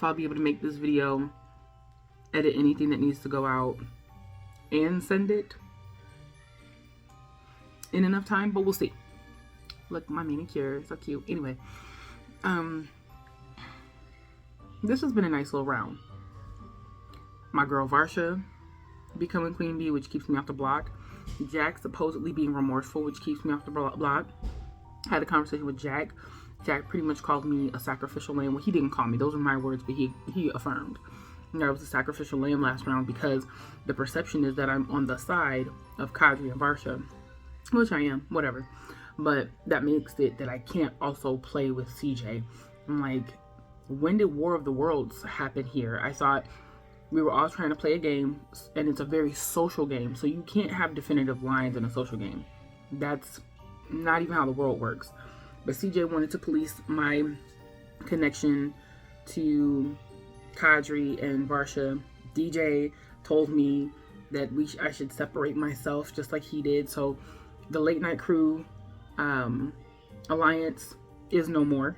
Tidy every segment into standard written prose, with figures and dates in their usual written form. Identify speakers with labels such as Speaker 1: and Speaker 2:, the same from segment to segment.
Speaker 1: if I'll be able to make this video, edit anything that needs to go out, and send it in enough time, but we'll see. Look, my manicure, so cute. Anyway, this has been a nice little round. My girl Varsha becoming Queen Bee, which keeps me off the block. Jack supposedly being remorseful, which keeps me off the block. I had a conversation with Jack. Jack pretty much called me a sacrificial lamb. Well, he didn't call me. Those were my words, but he affirmed that I was a sacrificial lamb last round because the perception is that I'm on the side of Kadri and Varsha, which I am, whatever. But that makes it that I can't also play with CJ. I'm like, when did War of the Worlds happen here? I thought we were all trying to play a game, and it's a very social game, so you can't have definitive lines in a social game. That's not even how the world works. But CJ wanted to police my connection to Kadri and Varsha. DJ told me that I should separate myself just like he did. So the Late Night Crew alliance is no more.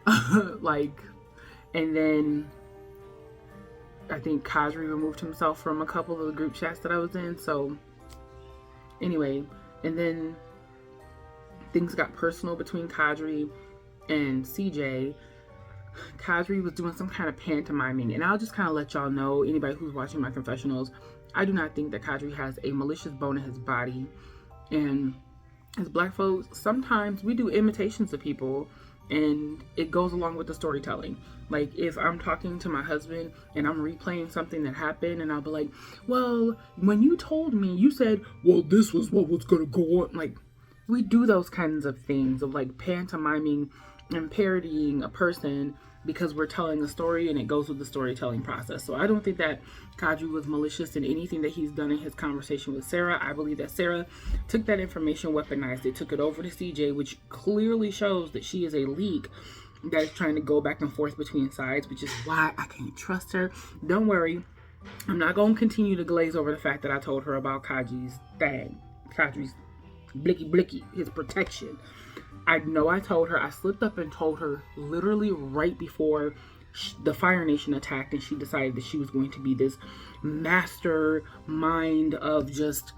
Speaker 1: And then I think Kadri removed himself from a couple of the group chats that I was in. So anyway, and then things got personal between Kadri and CJ. Kadri was doing some kind of pantomiming, and I'll just kind of let y'all know, anybody who's watching my confessionals, I do not think that Kadri has a malicious bone in his body. And as black folks, sometimes we do imitations of people, and it goes along with the storytelling. Like, if I'm talking to my husband and I'm replaying something that happened, and I'll be like, well, when you told me, you said, well, this was what was gonna go on. Like, we do those kinds of things of like pantomiming and parodying a person because we're telling a story, and it goes with the storytelling process. So I don't think that Kadri was malicious in anything that he's done in his conversation with Sarah. I believe that Sarah took that information, weaponized it, took it over to CJ, which clearly shows that she is a leak that is trying to go back and forth between sides, which is why I can't trust her. Don't worry, I'm not going to continue to glaze over the fact that I told her about Kadri's blicky, his protection. I know I told her, I slipped up and told her literally right before the Fire Nation attacked, and she decided that she was going to be this mastermind of just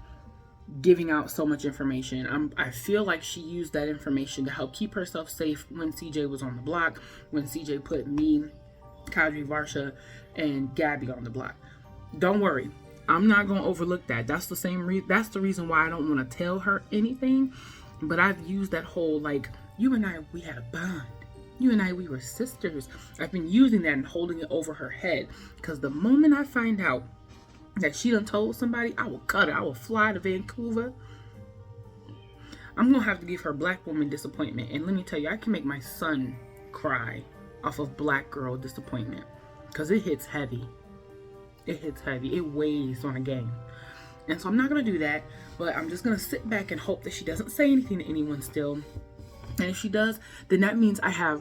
Speaker 1: giving out so much information. I feel like she used that information to help keep herself safe when CJ was on the block, when CJ put me, Kadri, Varsha, and Gabby on the block. Don't worry, I'm not going to overlook that. That's the reason why I don't want to tell her anything. But I've used that whole, like, you and I, we had a bond. You and I, we were sisters. I've been using that and holding it over her head. Because the moment I find out that she done told somebody, I will cut her. I will fly to Vancouver. I'm going to have to give her black woman disappointment. And let me tell you, I can make my son cry off of black girl disappointment. Because it hits heavy. It hits heavy. It weighs on a game. And so I'm not going to do that, but I'm just going to sit back and hope that she doesn't say anything to anyone still. And if she does, then that means I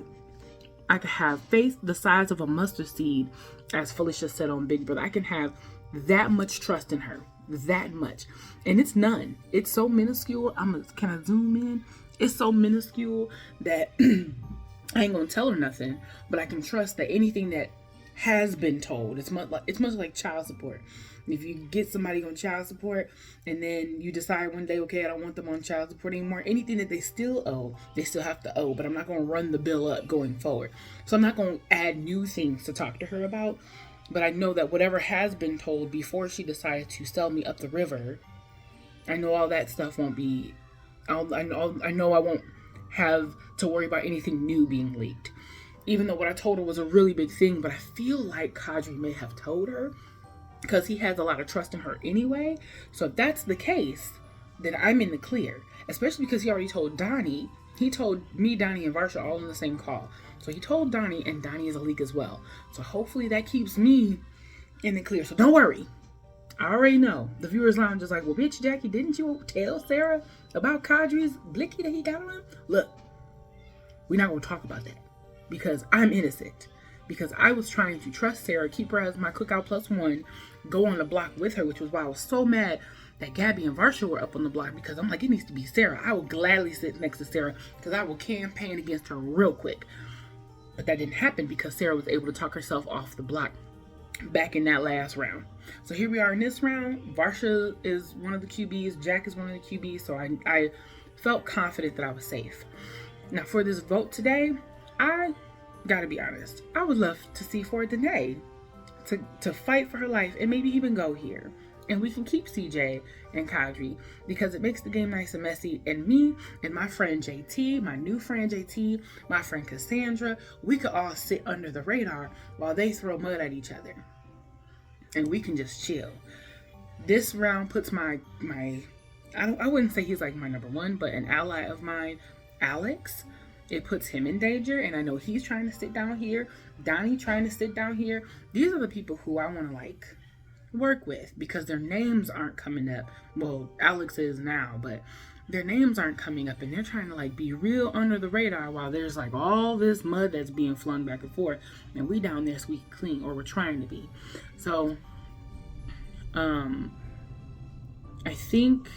Speaker 1: could have faith the size of a mustard seed, as Felicia said on Big Brother. I can have that much trust in her, that much. And it's none. It's so minuscule. Can I zoom in? It's so minuscule that I ain't going to tell her nothing, but I can trust that anything that has been told, it's much like child support. If you get somebody on child support and then you decide one day, okay, I don't want them on child support anymore, anything that they still owe, they still have to owe, but I'm not going to run the bill up going forward. So I'm not going to add new things to talk to her about, but I know that whatever has been told before she decided to sell me up the river, I know all that stuff won't be, I know I won't have to worry about anything new being leaked. Even though what I told her was a really big thing, but I feel like Kadri may have told her, because he has a lot of trust in her anyway. So if that's the case, then I'm in the clear. Especially because he already told Donnie. He told me, Donnie, and Varsha all in the same call. So he told Donnie, and Donnie is a leak as well. So hopefully that keeps me in the clear. So don't worry. I already know. The viewers lounge is like, well, bitch, Jackie, didn't you tell Sarah about Kadri's blicky that he got on him? Look, we're not going to talk about that. Because I'm innocent. Because I was trying to trust Sarah, keep her as my cookout +1, go on the block with her, which was why I was so mad that Gabby and Varsha were up on the block, because I'm like, it needs to be Sarah. I will gladly sit next to Sarah because I will campaign against her real quick. But that didn't happen because Sarah was able to talk herself off the block back in that last round. So here we are in this round. Varsha is one of the QBs. Jack is one of the QBs. So I felt confident that I was safe. Now for this vote today, I gotta be honest. I would love to see for Danae to fight for her life and maybe even go here. And we can keep CJ and Kadri because it makes the game nice and messy. And me and my friend JT, my new friend JT, my friend Cassandra, we could all sit under the radar while they throw mud at each other. And we can just chill. This round puts I wouldn't say he's like my number one, but an ally of mine, Alex. It puts him in danger, and I know he's trying to sit down here. Donnie trying to sit down here. These are the people who I want to like work with because their names aren't coming up. Well, Alex is now, but their names aren't coming up, and they're trying to like be real under the radar while there's like all this mud that's being flung back and forth, and we down there squeaky clean, or we're trying to be. So, I think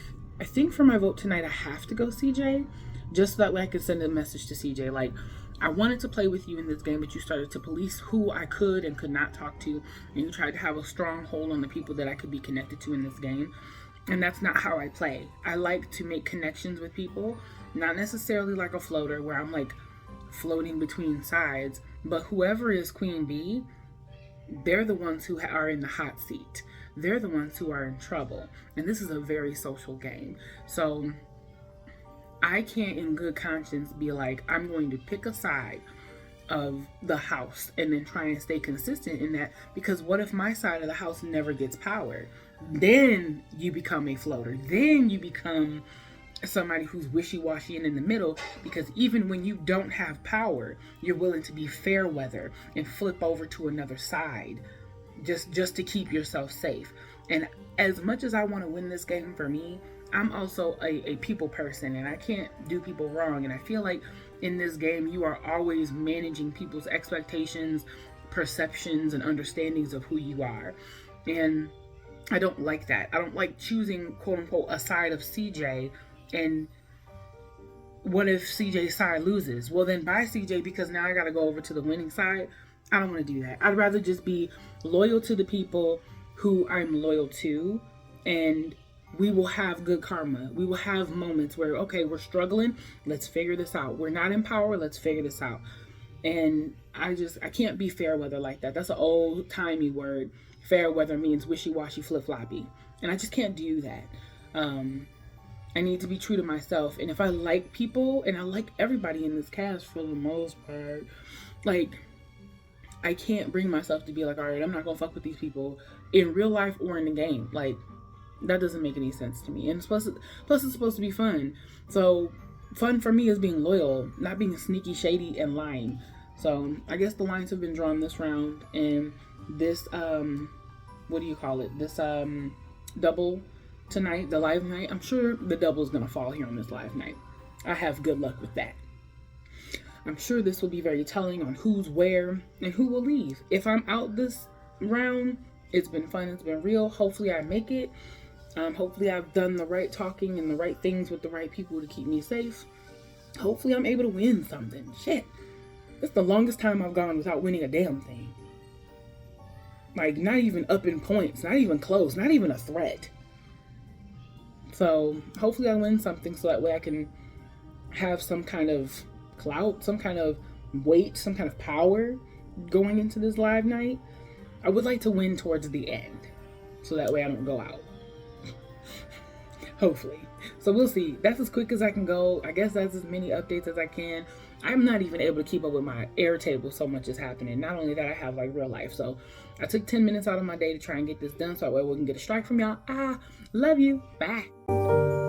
Speaker 1: for my vote tonight, I have to go CJ. Just so that way I can send a message to CJ. Like, I wanted to play with you in this game, but you started to police who I could and could not talk to. And you tried to have a strong hold on the people that I could be connected to in this game. And that's not how I play. I like to make connections with people. Not necessarily like a floater where I'm like floating between sides. But whoever is Queen Bee, they're the ones who are in the hot seat. They're the ones who are in trouble. And this is a very social game. So I can't in good conscience be like, I'm going to pick a side of the house and then try and stay consistent in that, because what if my side of the house never gets power? Then you become a floater. Then you become somebody who's wishy-washy and in the middle, because even when you don't have power, you're willing to be fair weather and flip over to another side just to keep yourself safe. And as much as I want to win this game for me, I'm also a people person, and I can't do people wrong. And I feel like in this game, you are always managing people's expectations, perceptions, and understandings of who you are. And I don't like that. I don't like choosing, quote unquote, a side of CJ. And what if CJ's side loses? Well, then bye CJ, because now I got to go over to the winning side. I don't want to do that. I'd rather just be loyal to the people who I'm loyal to, and we will have good karma. We will have moments where, okay, we're struggling. Let's figure this out. We're not in power. Let's figure this out. And I can't be fair weather like that. That's an old timey word. Fair weather means wishy-washy, flip-floppy. And I just can't do that. I need to be true to myself. And if I like people, and I like everybody in this cast for the most part, like, I can't bring myself to be like, all right, I'm not going to fuck with these people in real life or in the game. Like, that doesn't make any sense to me. And plus it's supposed to be fun. So fun for me is being loyal, not being sneaky, shady, and lying. So I guess the lines have been drawn this round. And this, what do you call it? This double tonight, the live night. I'm sure the double is going to fall here on this live night. I have good luck with that. I'm sure this will be very telling on who's where and who will leave. If I'm out this round, it's been fun. It's been real. Hopefully I make it. Hopefully I've done the right talking and the right things with the right people to keep me safe. Hopefully I'm able to win something. Shit. It's the longest time I've gone without winning a damn thing. Like, not even up in points. Not even close. Not even a threat. So, hopefully I win something so that way I can have some kind of clout, some kind of weight, some kind of power going into this live night. I would like to win towards the end so that way I don't go out. Hopefully. So we'll see. That's as quick as I can go. I guess that's as many updates as I can. I'm not even able to keep up with my Airtable, so much is happening. Not only that, I have like real life. So I took 10 minutes out of my day to try and get this done so that way we can get a strike from y'all. Love you. Bye.